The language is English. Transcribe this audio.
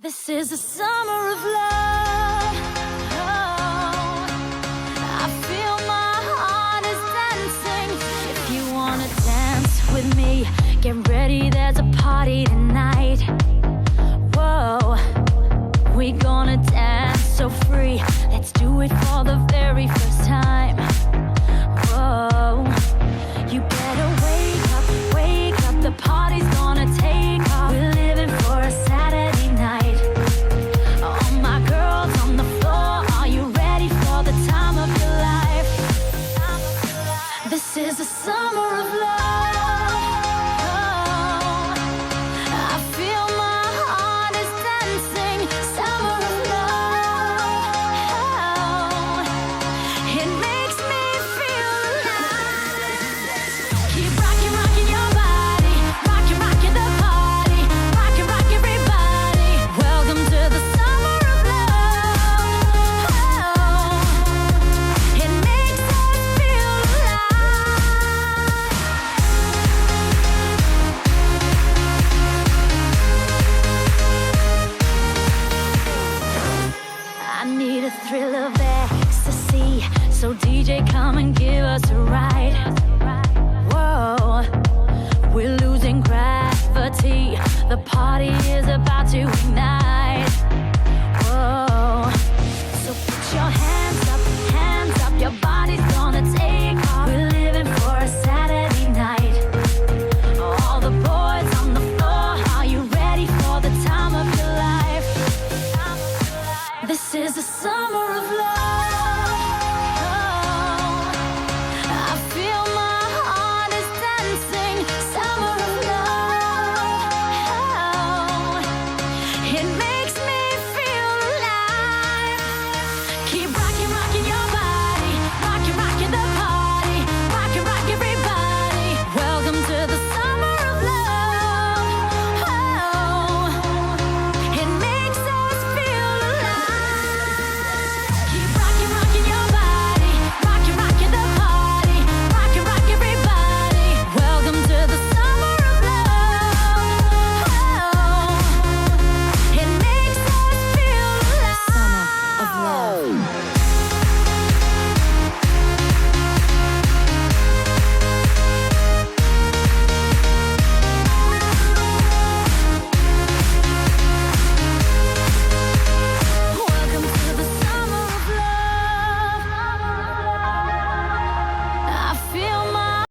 This is a summer of love. Oh, I feel my heart is dancing. If you wanna dance with me, get ready, there's a party tonight. Whoa, we gonna dance so free. Let's do it for the very first time. Whoa, you better wake up, the party's gonna take off. We're living for a Saturday night. All my girls on the floor, are you ready for the time of your life? This is the summer of love. Oh, I feel my heart is dancing. Summer of love. Oh, it makes me feel alive. Keep rocking, rocking your body. Rocking, rocking the party. Rocking, rock everybody. Welcome to the summer of love. Oh, it makes us feel alive. I need a thrill of ecstasy, so DJ, come and give us a ride. Whoa, we're losing gravity. The party is about to ignite. Whoa, so put your hands up, your body's gonna take off. We're living for a Saturday night. All the boys on the floor, are you ready for the time of your life? This is the summer of love. Oh, I feel my heart is dancing. Summer of love. Oh, it makes